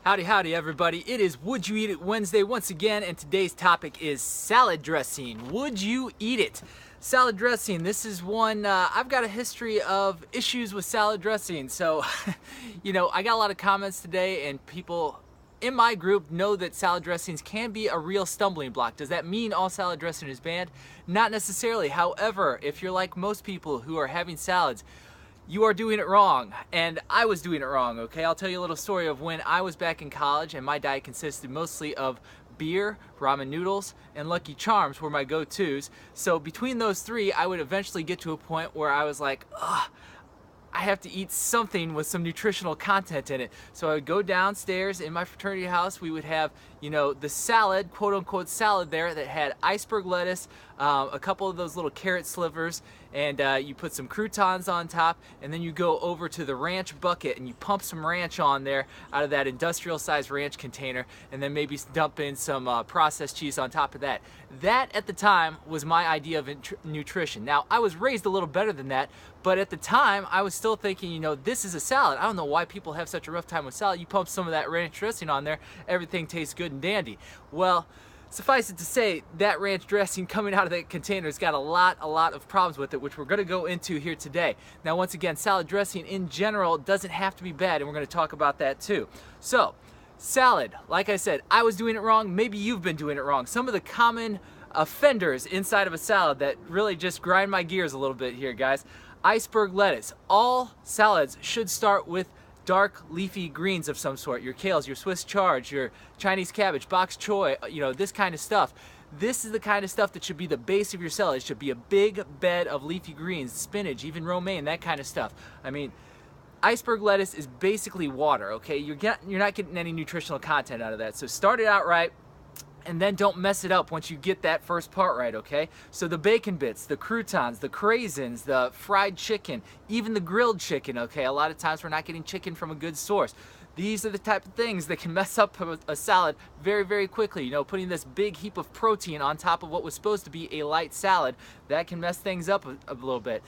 Howdy, howdy, everybody. It is Would You Eat It Wednesday once again, and today's topic is salad dressing. Would you eat it? Salad dressing, this is one, I've got a history of issues with salad dressing. So, I got a lot of comments today, and people in my group know that salad dressings can be a real stumbling block. Does that mean all salad dressing is banned? Not necessarily. However, if you're like most people who are having salads, you are doing it wrong, and I was doing it wrong, okay? I'll tell you a little story of when I was back in college and my diet consisted mostly of beer, ramen noodles, and Lucky Charms were my go-tos. So between those three, I would eventually get to a point where I was like, ugh, I have to eat something with some nutritional content in it. So I would go downstairs in my fraternity house. We would have, the salad, quote unquote salad there that had iceberg lettuce, a couple of those little carrot slivers, and you put some croutons on top, and then you go over to the ranch bucket and you pump some ranch on there out of that industrial sized ranch container, and then maybe dump in some processed cheese on top of that. That at the time was my idea of nutrition. Now, I was raised a little better than that, but at the time I was still thinking, this is a salad. I don't know why people have such a rough time with salad. You pump some of that ranch dressing on there, everything tastes good and dandy. Well, suffice it to say, that ranch dressing coming out of that container has got a lot of problems with it, which we're going to go into here today. Now, once again, salad dressing in general doesn't have to be bad, and we're going to talk about that too. So, salad, like I said, I was doing it wrong. Maybe you've been doing it wrong. Some of the common offenders inside of a salad that really just grind my gears a little bit here, guys. Iceberg lettuce. All salads should start with dark leafy greens of some sort. Your kales, your Swiss chard, your Chinese cabbage, bok choy, this kind of stuff. This is the kind of stuff that should be the base of your salad. It should be a big bed of leafy greens, spinach, even romaine, that kind of stuff. I mean, iceberg lettuce is basically water, okay? You're not getting any nutritional content out of that. So start it out right, and then don't mess it up once you get that first part right, okay? So the bacon bits, the croutons, the craisins, the fried chicken, even the grilled chicken, okay? A lot of times we're not getting chicken from a good source. These are the type of things that can mess up a salad very, very quickly. Putting this big heap of protein on top of what was supposed to be a light salad, that can mess things up a little bit.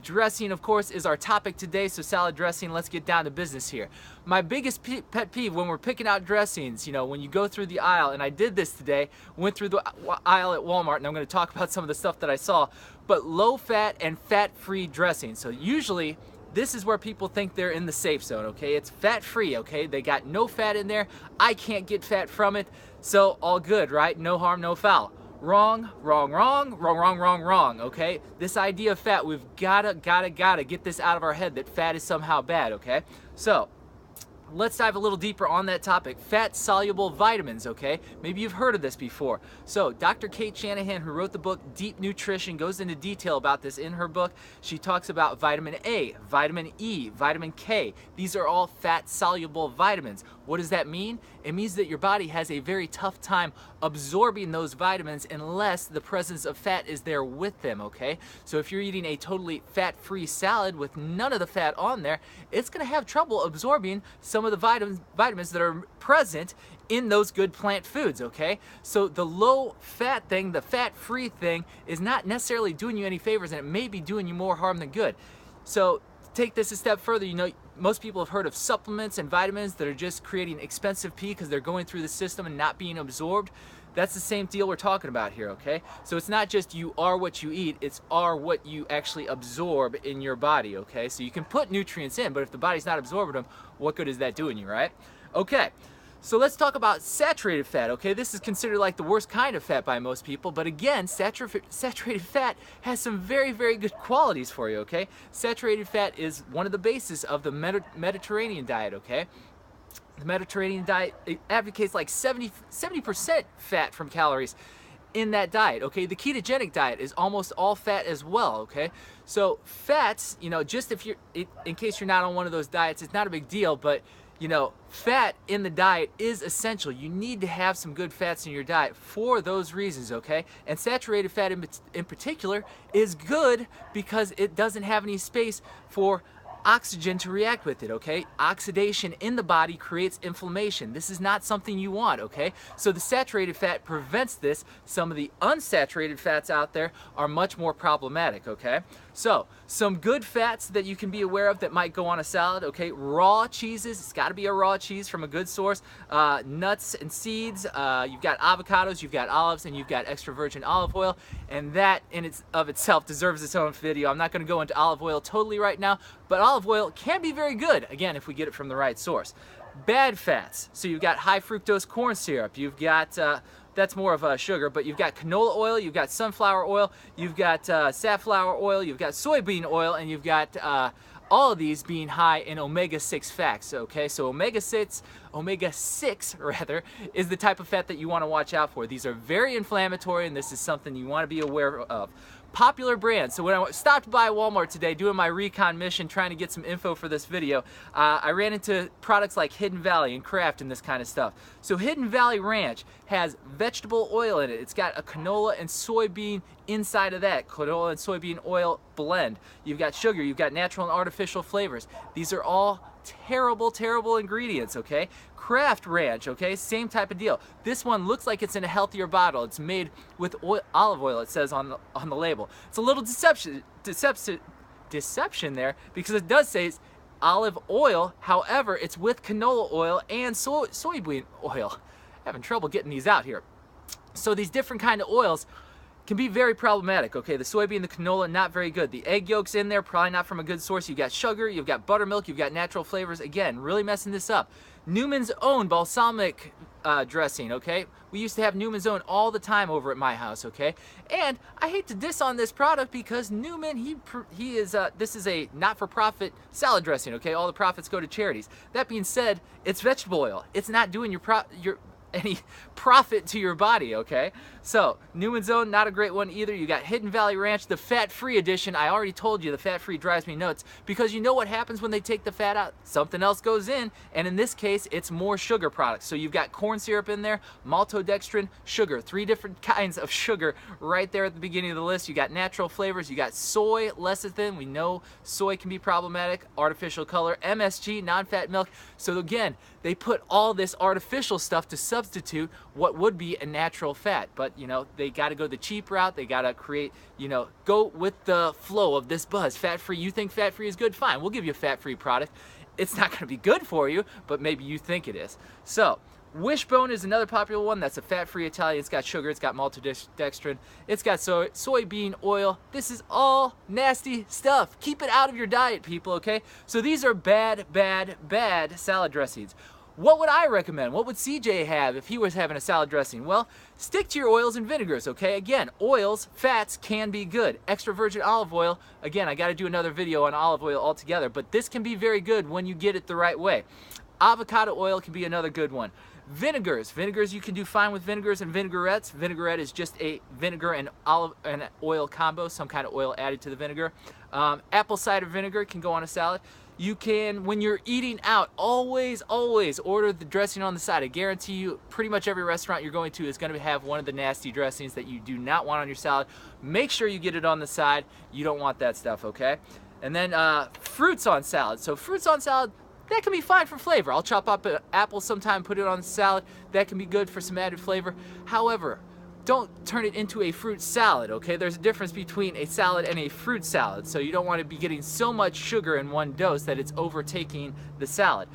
Dressing, of course, is our topic today, so salad dressing, let's get down to business here. My biggest pet peeve when we're picking out dressings, when you go through the aisle, and I did this today, went through the aisle at Walmart, and I'm going to talk about some of the stuff that I saw, but low-fat and fat-free dressing. So usually, this is where people think they're in the safe zone, okay? It's fat-free, okay? They got no fat in there. I can't get fat from it, so all good, right? No harm, no foul. Wrong, wrong, wrong, wrong, wrong, wrong, wrong, okay? This idea of fat, we've gotta get this out of our head that fat is somehow bad, okay? So, let's dive a little deeper on that topic. Fat-soluble vitamins, okay? Maybe you've heard of this before. So, Dr. Kate Shanahan, who wrote the book Deep Nutrition, goes into detail about this in her book. She talks about vitamin A, vitamin E, vitamin K. These are all fat-soluble vitamins. What does that mean? It means that your body has a very tough time absorbing those vitamins unless the presence of fat is there with them, okay? So if you're eating a totally fat-free salad with none of the fat on there, it's gonna have trouble absorbing some of the vitamins that are present in those good plant foods, okay? So the low-fat thing, the fat-free thing, is not necessarily doing you any favors, and it may be doing you more harm than good. So take this a step further. Most people have heard of supplements and vitamins that are just creating expensive pee because they're going through the system and not being absorbed. That's the same deal we're talking about here, okay? So it's not just you are what you eat, it's are what you actually absorb in your body, okay? So you can put nutrients in, but if the body's not absorbing them, what good is that doing you, right? Okay, so let's talk about saturated fat, okay? This is considered like the worst kind of fat by most people, but again, saturated fat has some very, very good qualities for you, okay? Saturated fat is one of the bases of the Mediterranean diet, okay? The Mediterranean diet, it advocates like 70% fat from calories in that diet, okay? The ketogenic diet is almost all fat as well, okay? So fats, just if you're, in case you're not on one of those diets, it's not a big deal, but fat in the diet is essential. You need to have some good fats in your diet for those reasons, okay? And saturated fat in particular is good because it doesn't have any space for oxygen to react with it, okay? Oxidation in the body creates inflammation. This is not something you want, okay? So the saturated fat prevents this. Some of the unsaturated fats out there are much more problematic, okay? So some good fats that you can be aware of that might go on a salad, okay? Raw cheeses, it's gotta be a raw cheese from a good source. Nuts and seeds, you've got avocados, you've got olives, and you've got extra virgin olive oil, and that in itself deserves its own video. I'm not gonna go into olive oil totally right now, but olive oil can be very good, again, if we get it from the right source. Bad fats, so you've got high fructose corn syrup, you've got that's more of a sugar, but you've got canola oil, you've got sunflower oil, you've got safflower oil, you've got soybean oil, and you've got all of these being high in omega-6 fats, okay? So omega-6 rather, is the type of fat that you want to watch out for. These are very inflammatory, and this is something you want to be aware of. Popular brands. So when I stopped by Walmart today doing my recon mission, trying to get some info for this video, I ran into products like Hidden Valley and Kraft and this kind of stuff. So Hidden Valley Ranch has vegetable oil in it. It's got a canola and soybean inside of that, canola and soybean oil blend. You've got sugar, you've got natural and artificial flavors. These are all terrible ingredients, okay? Kraft Ranch, okay, same type of deal. This one looks like it's in a healthier bottle. It's made with olive oil, it says on the label. It's a little deception there, because it does say it's olive oil. However, it's with canola oil and soybean oil. Having trouble getting these out here. So these different kind of oils can be very problematic, okay? The soybean, the canola, not very good. The egg yolks in there, probably not from a good source. You've got sugar, you've got buttermilk, you've got natural flavors. Again, really messing this up. Newman's Own balsamic dressing, okay? We used to have Newman's Own all the time over at my house, okay? And I hate to diss on this product because Newman, he is, this is a not-for-profit salad dressing, okay? All the profits go to charities. That being said, it's vegetable oil. It's not doing any profit to your body, okay? So Newman's Own, not a great one either. You got Hidden Valley Ranch, the fat-free edition. I already told you the fat-free drives me nuts, because you know what happens when they take the fat out? Something else goes in, and in this case it's more sugar products. So you've got corn syrup in there, maltodextrin, sugar, 3 different kinds of sugar right there at the beginning of the list. You got natural flavors, you got soy, lecithin. We know soy can be problematic, artificial color, MSG, non-fat milk. So again, they put all this artificial stuff to substitute what would be a natural fat. But you know, they got to go the cheap route. They got to create, you know, go with the flow of this buzz. Fat-free, you think fat-free is good? Fine, we'll give you a fat-free product. It's not going to be good for you, but maybe you think it is. So Wishbone is another popular one. That's a fat-free Italian. It's got sugar, it's got maltodextrin, it's got soybean oil. This is all nasty stuff. Keep it out of your diet, people, okay? So these are bad salad dressings. What would I recommend? What would CJ have if he was having a salad dressing? Well, stick to your oils and vinegars, okay? Again, oils, fats can be good. Extra virgin olive oil, again, I got to do another video on olive oil altogether, but this can be very good when you get it the right way. Avocado oil can be another good one. Vinegars you can do fine with vinegars and vinaigrettes. Vinaigrette is just a vinegar and olive and oil combo, some kind of oil added to the vinegar. Apple cider vinegar can go on a salad. You can, when you're eating out, always order the dressing on the side. I guarantee you pretty much every restaurant you're going to is going to have one of the nasty dressings that you do not want on your salad. Make sure you get it on the side. You don't want that stuff, okay? And then fruits on salad. So fruits on salad, that can be fine for flavor. I'll chop up an apple sometime, put it on the salad. That can be good for some added flavor. However, don't turn it into a fruit salad, okay? There's a difference between a salad and a fruit salad, so you don't want to be getting so much sugar in one dose that it's overtaking the salad.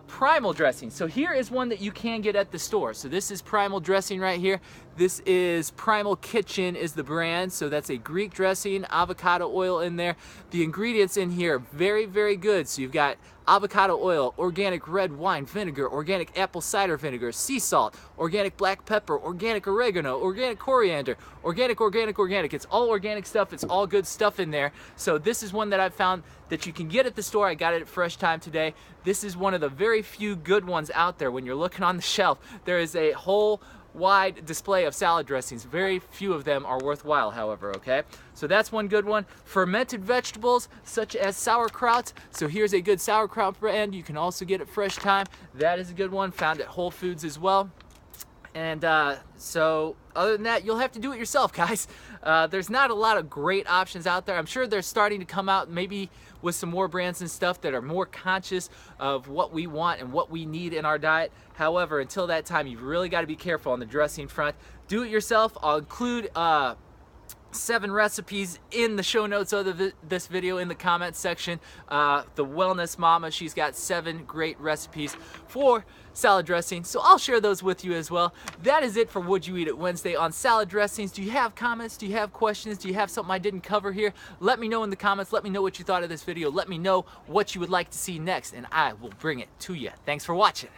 Primal dressing. So here is one that you can get at the store. So this is Primal dressing right here. This is Primal Kitchen is the brand. So that's a Greek dressing, avocado oil in there. The ingredients in here, very good. So you've got avocado oil, organic red wine vinegar, organic apple cider vinegar, sea salt, organic black pepper, organic oregano, organic coriander, organic. It's all organic stuff. It's all good stuff in there. So this is one that I've found that you can get at the store. I got it at Fresh Time today. This is one of the very few good ones out there. When you're looking on the shelf, there is a whole wide display of salad dressings. Very few of them are worthwhile, however, okay? So that's one good one. Fermented vegetables, such as sauerkraut. So here's a good sauerkraut brand. You can also get at Fresh Time. That is a good one, found at Whole Foods as well. And so other than that, you'll have to do it yourself, guys. There's not a lot of great options out there. I'm sure they're starting to come out maybe with some more brands and stuff that are more conscious of what we want and what we need in our diet. However, until that time, you've really got to be careful on the dressing front. Do it yourself. I'll include 7 recipes in the show notes of this video in the comments section. The Wellness Mama, she's got 7 great recipes for salad dressing, so I'll share those with you as well. That is it for Would You Eat It Wednesday on salad dressings. Do you have comments? Do you have questions? Do you have something I didn't cover here? Let me know in the comments. Let me know what you thought of this video. Let me know what you would like to see next, and I will bring it to you. Thanks for watching.